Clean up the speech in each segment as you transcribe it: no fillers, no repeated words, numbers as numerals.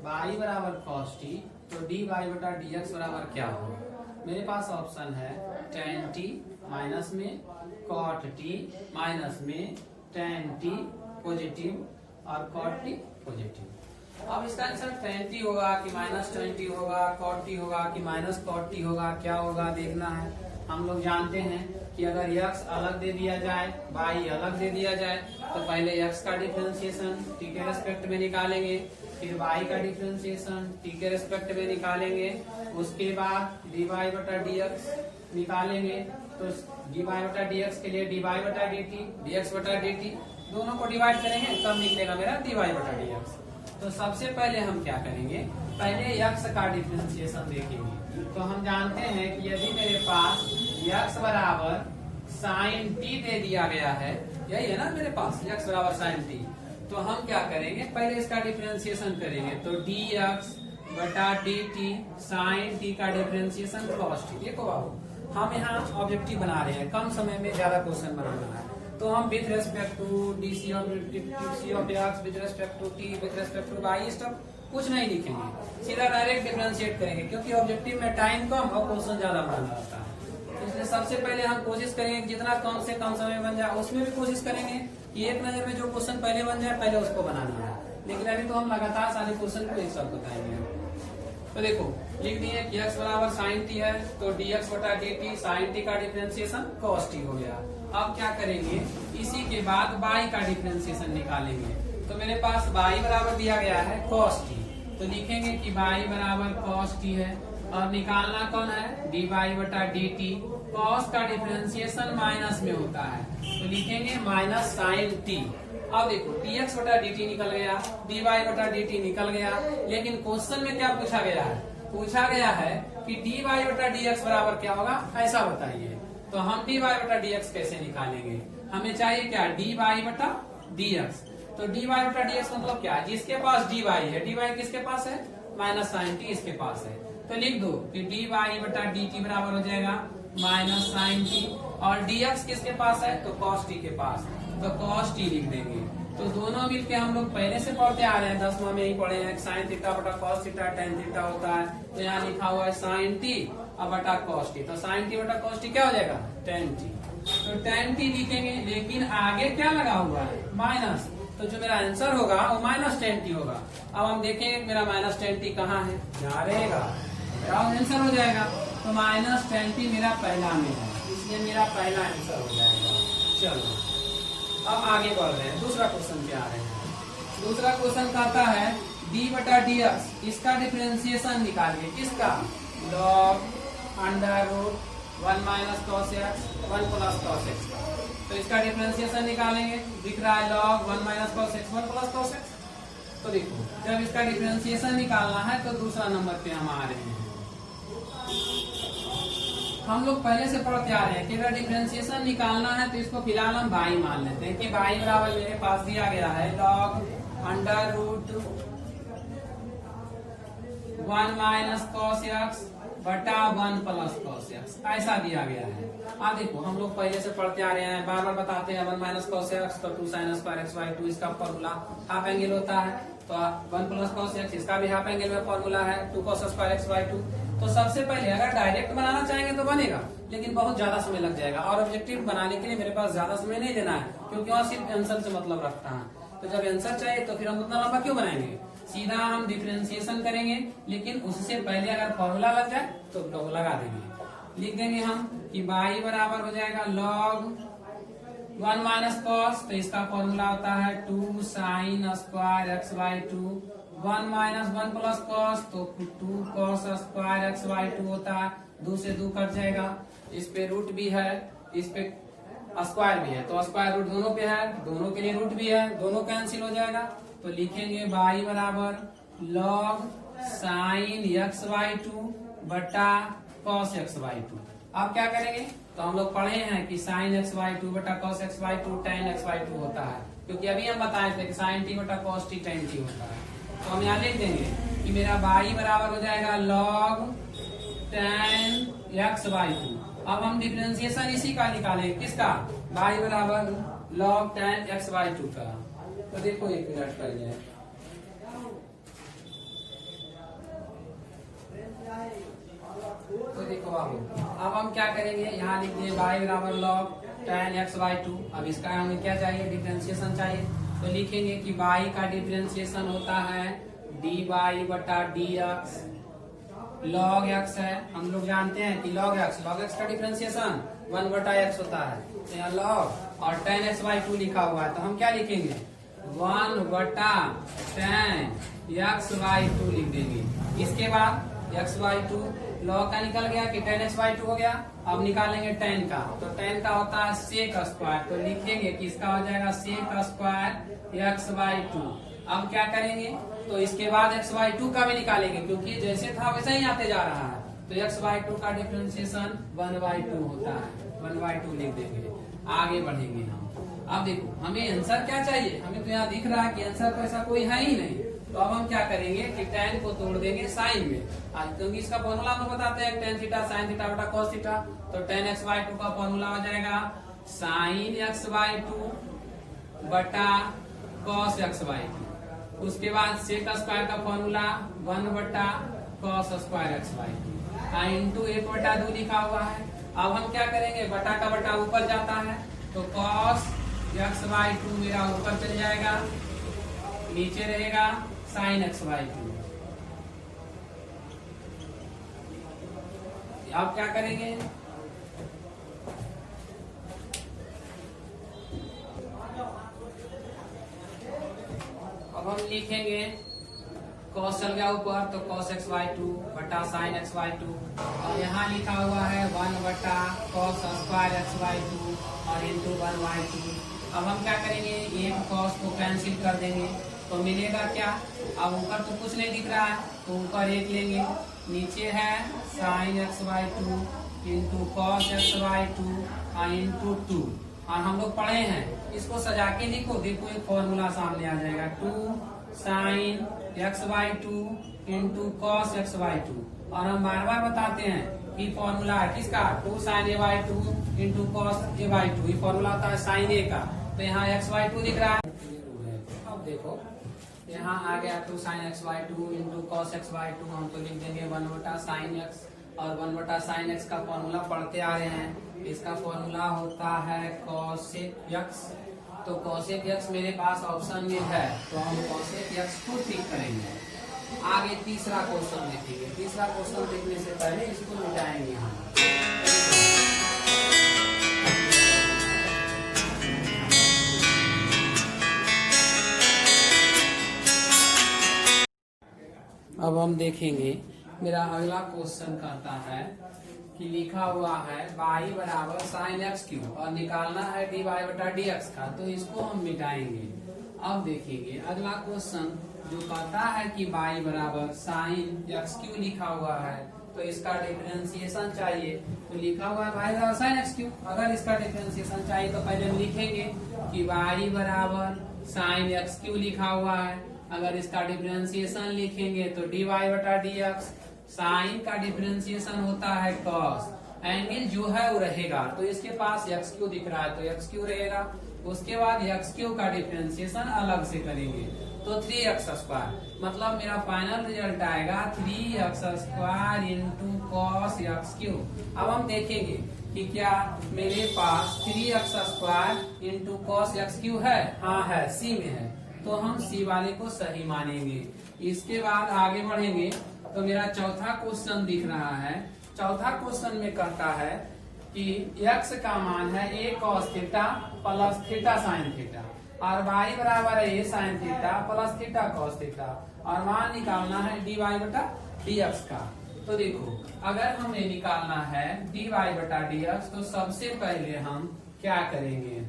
y बराबर cos t, तो dy बटा dx बराबर क्या होगा? मेरे पास ऑप्शन है tan t माइनस में cot t माइनस में tan t पॉजिटिव और cot t पॉजिटिव। अब इसका आंसर tan t होगा कि माइनस tan t होगा, cot t होगा कि माइनस cot t होगा, क्या होगा देखना है। हम लोग जानते हैं कि अगर x अलग दे दिया जाए, y अलग दे दिया जाए, तो पहले x का डिफरेंशिएशन t के रेस्पेक्ट में निकालेंगे, फिर y का डिफरेंशिएशन t के रेस्पेक्ट में निकालेंगे, उसके बाद dy बटा dx निकालेंगे। तो dy बटा dx के लिए dy बटा dt, dx बटा dt दोनों को डिवाइड करेंगे तब निकलेगा मेरा dy बटा dx। तो सबसे पहले हम क्या करेंगे, पहले x का डिफरेंशिएशन देखेंगे। तो हम जानते हैं कि यदि मेरे पास x बराबर sin t दे दिया गया है, यही है ना मेरे पास x बराबर sin t, तो हम क्या करेंगे, पहले इसका डिफरेंशिएशन करेंगे। तो dx बटा dt sin t का डिफरेंशिएशन cos t। देखो बाबू, हम यहाँ ऑब्जेक्टिव बना रहे हैं, कम समय में ज्यादा क्वेश्चन बनाना है, तो हम with respect to D of x with respect to t with respect to y stuff कुछ नहीं लिखेंगे, सीधा डायरेक्ट डिफरेंशिएट करेंगे, क्योंकि ऑब्जेक्टिव में टाइम कम और क्वेश्चन ज्यादा बनाना रहता है। इसलिए सबसे पहले हम कोशिश करेंगे जितना कम से कम समय बन जाए, उसमें भी कोशिश करेंगे कि एक नजर में जो क्वेश्चन पहले बन जाए पहले उसको बनाना है। लेकिन अभी तो हम लगातार सारे क्वेश्चन को एक साथ बताएंगे। तो देखो लिख दिए कि x बराबर sin t है, तो dx बटा dt sin t का डिफरेंशिएशन cos t हो गया। अब क्या करेंगे, इसी के बाद y का डिफरेंशिएशन निकालेंगे। तो मेरे पास y बराबर दिया गया है cos t, तो लिखेंगे कि y बराबर cos t है, और निकालना कौन है, dy बटा dt। cos का डिफरेंशिएशन माइनस में होता है, तो लिखेंगे माइनस sin t। अब देखो dx बटा dt निकल गया, dy बटा dt निकल गया, लेकिन क्वेश्चन में क्या पूछा गया है, पूछा गया है कि dy बटा dx बराबर क्या होगा, ऐसा बताइए। तो हम dy बटा dx कैसे निकालेंगे, हमें चाहिए क्या, dy बटा dx। तो dy बटा dx मतलब क्या है, जिसके पास dy है, dy किसके पास है, माइनस sin t इसके पास है, तो लिख दो कि dy बटा dt बराबर हो जाएगा माइनस sin t, और dx किसके पास है, तो cos t के पास, तो cos t लिख देंगे। तो दोनों मिलके हम लोग पहले से पढ़ते आ रहे हैं, 10वां में ही पढ़े हैं, sin थीटा बटा cos थीटा tan थीटा होता है, तो यहाँ लिखा हुआ है sin t और बटा cos t, तो sin t बटा cos t क्या हो जाएगा, tan t। तो tan t लिखेंगे, लेकिन आगे क्या लगा हुआ है, माइनस, तो जो मेरा आंसर होगा वो माइनस tan t होगा। अब हम देखेंगे मेरा माइनस tan t कहाँ है, यहाँ रहेगा, मेरा आंसर हो जाएगा। तो माइनस tan t मेरा पहला में है, इसलिए मेरा पहला आंसर हो जाएगा। चलो अब आगे बढ़ रहे हैं, दूसरा क्वेश्चन क्या है। दूसरा क्वेश्चन कहता है d बटा dx, इसका डिफरेंशिएशन निकालिए, किसका, log under root 1 minus cos x 1 plus cos x का। तो इसका डिफरेंशिएशन निकालेंगे, दिख रहा है log 1 minus cos x 1 plus cos x। तो देखो जब इसका डिफरेंशिएशन निकालना है तो दूसरा नंबर पे हम आ रहे हैं। हम लोग पहले से पढ़ते आ रहे हैं कि अगर डिफरेंशिएशन निकालना है तो इसको फिलहाल हम y मान लेते हैं कि y बराबर मेरे पास दिया गया है log under root 1 minus cos x बटा 1 प्लस cos x, ऐसा दिया गया है। अब देखो हम लोग पहले से पढ़ते आ रहे हैं, बार बार बताते हैं 1 माइनस cos x, तो 2 sin स्क्वायर x बाई 2 इसका फॉर्मूला हाफ एंगल होता है, तो 1 प्लस cos x इसका भी हाफ एंगल में फॉर्मूला है 2 cos स्क्वायर x बाई 2। तो सबसे पहले अगर डायरेक्ट बनाना चाहेंगे तो बनेगा, लेकिन बहुत ज्यादा समय लग जाएगा, और ऑब्जेक्टिव बनाने के लिए मेरे पास ज्यादा समय नहीं देना है, क्योंकि वहाँ सिर्फ आंसर से मतलब रखता है। तो जब आंसर चाहिए तो फिर हम उतना लंबा क्यों बनाएंगे, सीधा हम डिफरेंशिएशन करेंगे, लेकिन उससे पहले अगर फॉर्मूला लग जाए तो लोग लगा देंगे। लिख देंगे हम कि y बराबर हो जाएगा log 1 माइनस cos, तो इसका फॉर्मूला होता है 2 sin square x by 2, 1 minus 1 plus cos, तो 2 cos स्क्वायर x बाई 2 होता है, 2 से 2 कट जाएगा, इस पे रूट भी है, इस पे स्क्वायर भी है, तो स्क्वायर रूट दोनों पे है, दोनों के लिए रूट भी है, दोनों कैंसिल हो जाएगा। तो लिखेंगे y बराबर log sin x बाई 2 बटा cos x बाई 2। अब क्या करेंगे, तो हम लोग पढ़े हैं कि sin x बाई 2 बटा cos x by 2 tan x by 2 होता है, क्योंकि अभी हम बताए थे कि sin t बटा cos t tan t होता है। तो हम यहाँ लिख देंगे कि मेरा y बराबर हो जाएगा log tan x बाई 2। अब हम डिफरेंशिएशन इसी का निकालेंगे, किसका, y बराबर log tan x बाई 2 का। तो देखो एक मिनट पहले तो अब हम क्या करेंगे, यहाँ लिख दिए y बराबर log tan x/2। अब इसका हमें क्या चाहिए, डिफरेंशिएशन चाहिए। तो लिखेंगे कि y का डिफरेंशिएशन होता है dy बटा dx। log x है, हम लोग जानते हैं कि log x का डिफरेंशिएशन 1 बटा x होता है। तो यहाँ log और tan x/2 लिखा हुआ है, तो हम क्या लिखेंगे 1 बटा tan x/2 लिख देंगे। इसके बाद x/2 log का निकल गया कि tan x/2 हो गया। अब निकालेंगे tan का, तो tan का होता है sec स्क्वायर, तो लिखेंगे कि इसका हो जाएगा sec स्क्वायर x/2। अब क्या करेंगे, तो इसके बाद x/2 का भी निकालेंगे, क्योंकि जैसे था वैसे ही आते जा रहा है। तो x/2 का डिफरेंशिएशन 1/2 होता है, 1/2 लिख देंगे। आगे बढ़ेंगे हम। अब देखो हमें आंसर क्या चाहिए, हमें तो यहाँ दिख रहा है कि आंसर तो ऐसा कोई है ही नहीं। तो अब हम क्या करेंगे कि tan को तोड़ देंगे साइन में, क्योंकि इसका फॉर्मूला हम बताते हैं tan थीटा sin थीटा बटा cos थीटा। तो tan x/2 का फॉर्मूला हो जाएगा sin x/2 बटा cos x/2। उसके बाद sec स्क्वायर का फॉर्मूला 1 बटा cos स्क्वायर x/2 इंटू 1 बटा 2 लिखा हुआ है। अब हम क्या करेंगे, बटा का बटा ऊपर जाता है, तो cos x/2 मेरा ऊपर चल जाएगा, नीचे रहेगा sin x/2। अब क्या करेंगे, अब हम लिखेंगे cos चल गया ऊपर, तो cos x/2 बटा sin x/2, और यहाँ लिखा हुआ है 1 बटा cos स्क्वायर x/2 और इंटू 1/2। अब हम क्या करेंगे, एक cos को कैंसिल कर देंगे, तो मिलेगा क्या, अब ऊपर तो कुछ नहीं दिख रहा है, तो ऊपर 1 लेंगे, नीचे है sin x/2 into cos x/2 into 2। और हम लोग पढ़े हैं, इसको सजा के लिखो, देखो एक फॉर्मूला सामने आ जाएगा 2 sin x/2 into cos x/2। और हम बार बार बताते हैं कि फॉर्मूला है किसका, 2 sin a/2 into cos a/2। ये फॉर्मूला होता है sin a का। तो यहाँ x/2 दिख रहा है, अब देखो यहाँ आ गया 2 sin x/2 into cos x/2। हम तो लिख देंगे 1 बटा sin x, और 1 बटा sin x का फॉर्मूला पढ़ते आ रहे हैं। इसका फॉर्मूला होता है cosec x। तो cosec x मेरे पास ऑप्शन में है, तो हम cosec x को टिक करेंगे। आगे तीसरा क्वेश्चन देखेंगे। तीसरा क्वेश्चन देखने से पहले इसको मिटाएंगे हम। अब हम देखेंगे, मेरा अगला क्वेश्चन कहता है कि लिखा हुआ है y बराबर sin x³ और निकालना है dy बटा dx का, तो इसको हम मिटाएंगे। अब देखेंगे अगला क्वेश्चन जो कहता है कि y बराबर sin x³ लिखा हुआ है, तो इसका डिफरेंशिएशन चाहिए। तो लिखा हुआ है y बराबर sin x³। अगर इसका डिफरेंशिएशन चाहिए तो पहले हम लिखेंगे कि y बराबर sin x³ लिखा हुआ है। अगर इसका डिफरेंशिएशन लिखेंगे तो dy बटा dx। साइन का डिफरेंशिएशन होता है cos, एंगल जो है वो रहेगा, तो इसके पास x³ दिख रहा है तो x³ रहेगा। उसके बाद x³ का डिफरेंशिएशन अलग से करेंगे, तो 3x स्क्वायर, मतलब मेरा फाइनल रिजल्ट आएगा 3x square into cos x³। अब हम देखेंगे कि क्या मेरे पास 3x square into cos x³ है, हाँ है, C में है, तो हम C वाले को सही मानेंगे। इसके बाद आगे बढ़ेंगे, तो मेरा चौथा क्वेश्चन दिख रहा है। चौथा क्वेश्चन में कहता है कि x का मान है a cos theta plus theta sin theta, और y बराबर है a sin theta plus theta cos theta, और मान निकालना है dy बटा dx का। तो देखो अगर हमें निकालना है dy बटा dx, तो सबसे पहले हम क्या करेंगे,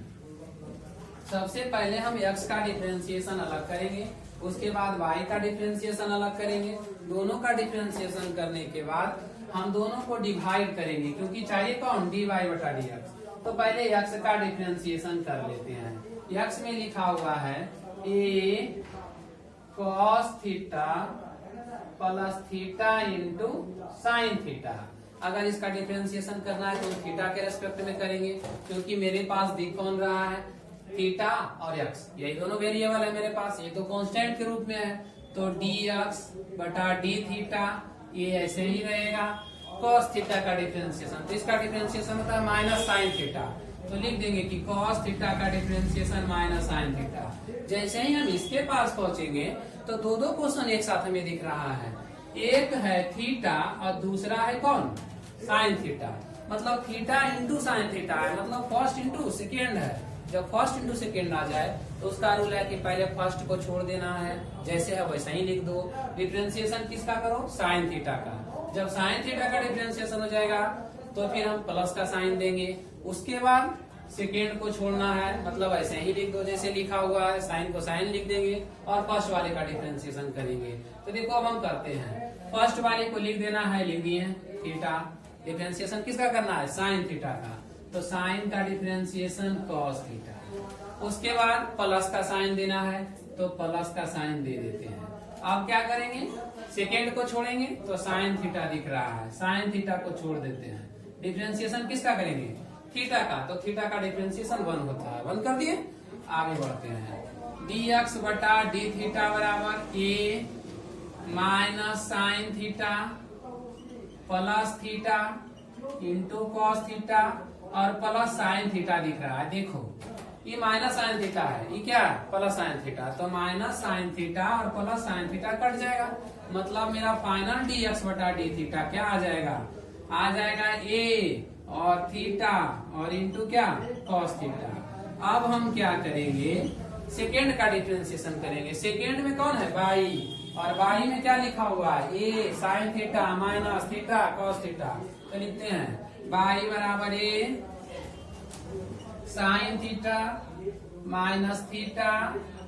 सबसे पहले हम x का डिफरेंशिएशन अलग करेंगे, उसके बाद y का डिफरेंशिएशन अलग करेंगे। दोनों का डिफरेंशिएशन करने के बाद हम दोनों को डिवाइड करेंगे, क्योंकि चाहिए कौन, dy बटा dx। तो पहले x का डिफरेंशिएशन कर लेते हैं। x में लिखा हुआ है a cos theta plus theta into sine theta. अगर इसका डिफरेंशिएशन करना है तो थीटा के रेस्पेक्ट में करेंगे, क्योंकि मेरे पास दिख कौन रहा है, थीटा और x, यही दोनों वेरिएबल है मेरे पास, ये तो कांस्टेंट के रूप में है। तो dx बटा d थीटा ये ऐसे ही रहेगा, कॉस थीटा का डिफरेंशिएशन, तो इसका डिफरेंशिएशन होता है माइनस साइन थीटा। तो लिख देंगे कि कॉस थीटा का डिफरेंशिएशन माइनस साइन थीटा। जैसे ही हम इसके पास पहुंचेंगे तो दो क्वेश्चन एक साथ हमें दिख रहा है, एक है थीटा और दूसरा है कौन, साइन थीटा। मतलब थीटा इंटू साइन थीटा है, मतलब फर्स्ट इंटू सेकेंड है। जब फर्स्ट इंटू सेकेंड आ जाए तो उसका रूल है कि पहले फर्स्ट को छोड़ देना है, जैसे है वैसा ही लिख दो। डिफरेंशिएशन किसका करो, साइन थीटा का। जब साइन थीटा का डिफरेंशिएशन हो जाएगा तो फिर हम प्लस का साइन देंगे, उसके बाद सेकेंड को छोड़ना है, मतलब ऐसे ही लिख दो जैसे लिखा हुआ है, साइन को साइन लिख देंगे और फर्स्ट वाले का डिफरेंशिएशन करेंगे। तो देखो अब हम करते हैं, फर्स्ट वाले को लिख देना है, लिख दिए थीटा। डिफरेंशिएशन किसका करना है, साइन थीटा का, तो साइन का डिफरेंशिएशन कॉस थीटा। उसके बाद प्लस का साइन देना है, तो प्लस का साइन दे देते हैं। अब क्या करेंगे, सेकेंड को छोड़ेंगे तो साइन थीटा दिख रहा है, साइन थीटा को छोड़ देते हैं। डिफरेंशिएशन किसका करेंगे, थीटा का, तो थीटा का डिफरेंशिएशन 1 होता है। 1 कर दिए, आगे बढ़ते हैं। dx बटा डी थीटा बराबर a minus sine theta plus theta into cos theta और प्लस साइन थीटा दिख रहा है। देखो ये माइनस साइन थीटा है, ये क्या है, प्लस साइन थीटा। तो माइनस साइन थीटा और प्लस साइन थीटा कट जाएगा, मतलब मेरा फाइनल dx बटा डी थीटा क्या आ जाएगा, आ जाएगा ए और थीटा और इंटू क्या, कॉस थीटा। अब हम क्या करेंगे, सेकेंड का डिफरेंशिएशन करेंगे। सेकेंड में कौन है, बाई, और बाई में क्या लिखा हुआ है, a sine theta minus theta cos theta. तो लिखते हैं बाई बराबर a sine theta minus theta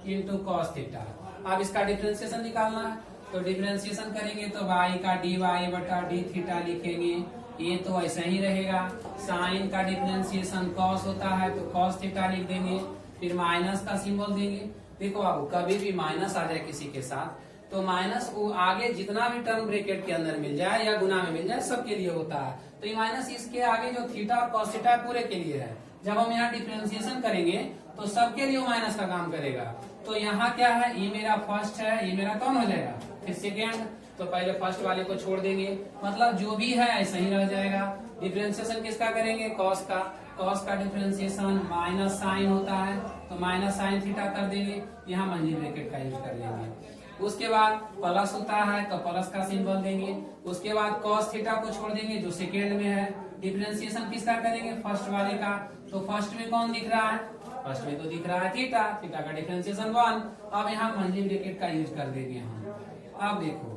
into cos theta. अब इसका डिफरेंशिएशन निकालना है, तो डिफरेंशिएशन करेंगे तो बाई का डी वाई बटा डी थीटा लिखेंगे, ये तो ऐसा ही रहेगा। साइन का डिफरेंशिएशन कॉस होता है तो कॉस थीटा लिख देंगे, फिर माइनस का सिंबल देंगे। देखो अब कभी भी माइनस आ जाए किसी के साथ तो माइनस वो आगे जितना भी टर्म ब्रैकेट के अंदर मिल जाए या गुना में मिल जाए सबके लिए होता है। तो ये माइनस इसके आगे जो थीटा और कॉस थीटा पूरे के लिए है। जब हम यहाँ डिफरेंशिएशन करेंगे तो सबके लिए माइनस का काम करेगा। तो यहाँ क्या है, ये मेरा फर्स्ट है, ये मेरा कौन हो जाएगा, फिर सेकेंड। तो पहले फर्स्ट वाले को छोड़ देंगे, मतलब जो भी है ऐसा ही रह जाएगा। डिफरेंशिएशन किसका करेंगे, कॉस का। कॉस का डिफरेंशिएशन माइनस साइन होता है तो माइनस साइन थीटा कर देंगे, यहाँ मंजिल ब्रैकेट का यूज कर लेंगे। उसके बाद प्लस होता है तो प्लस का सिंबल देंगे। उसके बाद कॉस थीटा को छोड़ देंगे जो सेकेंड में है। डिफरेंशिएशन किसका करेंगे, फर्स्ट वाले का। तो फर्स्ट में कौन दिख रहा है, फर्स्ट में तो दिख रहा है थीटा, थीटा का डिफरेंशिएशन 1। अब यहाँ मंजिल ब्रैकेट का यूज कर देंगे हम। अब देखो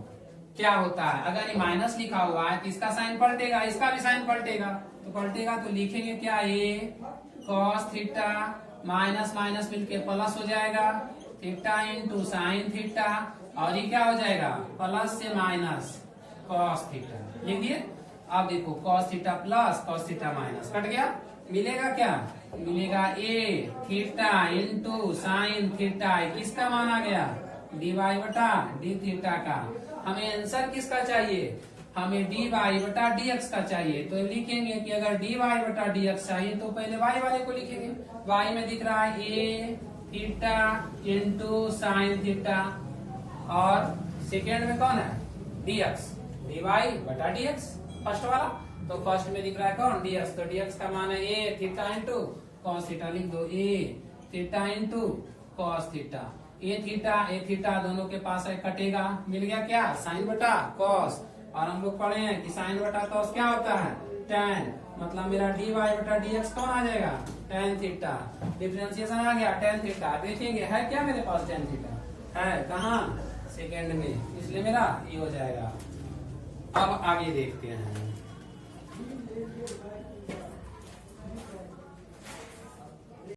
क्या होता है, अगर ये माइनस लिखा हुआ है तो इसका साइन पलटेगा, इसका भी साइन पलटेगा। तो पलटेगा तो लिखेंगे क्या, ए कॉस थीटा माइनस माइनस मिलके प्लस हो जाएगा, थीटा इंटू साइन थीटा, और ये क्या हो जाएगा, प्लस से माइनस कॉस थीटा लिख दिए। अब देखो cos theta plus cos theta minus cut गया, मिलेगा क्या, मिलेगा ए थीटा इंटू साइन थीटा। किसका माना गया, डी वाई बटा डी थीटा का। हमें आंसर किसका चाहिए, हमें डी वाई बटा डी एक्स का चाहिए। तो लिखेंगे कि अगर डी वाई बटा डी एक्स चाहिए तो पहले वाई वाले को लिखेंगे। वाई में दिख रहा है ए थीटा इंटू साइन थीटा, और सेकेंड में कौन है, डी एक्स, डी वाई बटा डी एक्स फर्स्ट वाला। तो फर्स्ट में दिख रहा है कौन, डी एक्स, तो डी एक्स का मान है ए थीटा इंटू कॉस थीटा। लिख दो ए थीटा इंटू कॉस थीटा। ए थीटा दोनों के पास है, कटेगा, मिल गया क्या, साइन बटा कॉस। और हम लोग पढ़े हैं कि साइन बटा कॉस क्या होता है, tan। मतलब मेरा डी वाई बटा डी एक्स कौन आ जाएगा, tan थीटा। डिफरेंशिएशन आ गया tan थीटा। देखेंगे है क्या मेरे पास tan थीटा है, कहाँ, सेकेंड में, इसलिए मेरा ये हो जाएगा। अब आगे देखते हैं।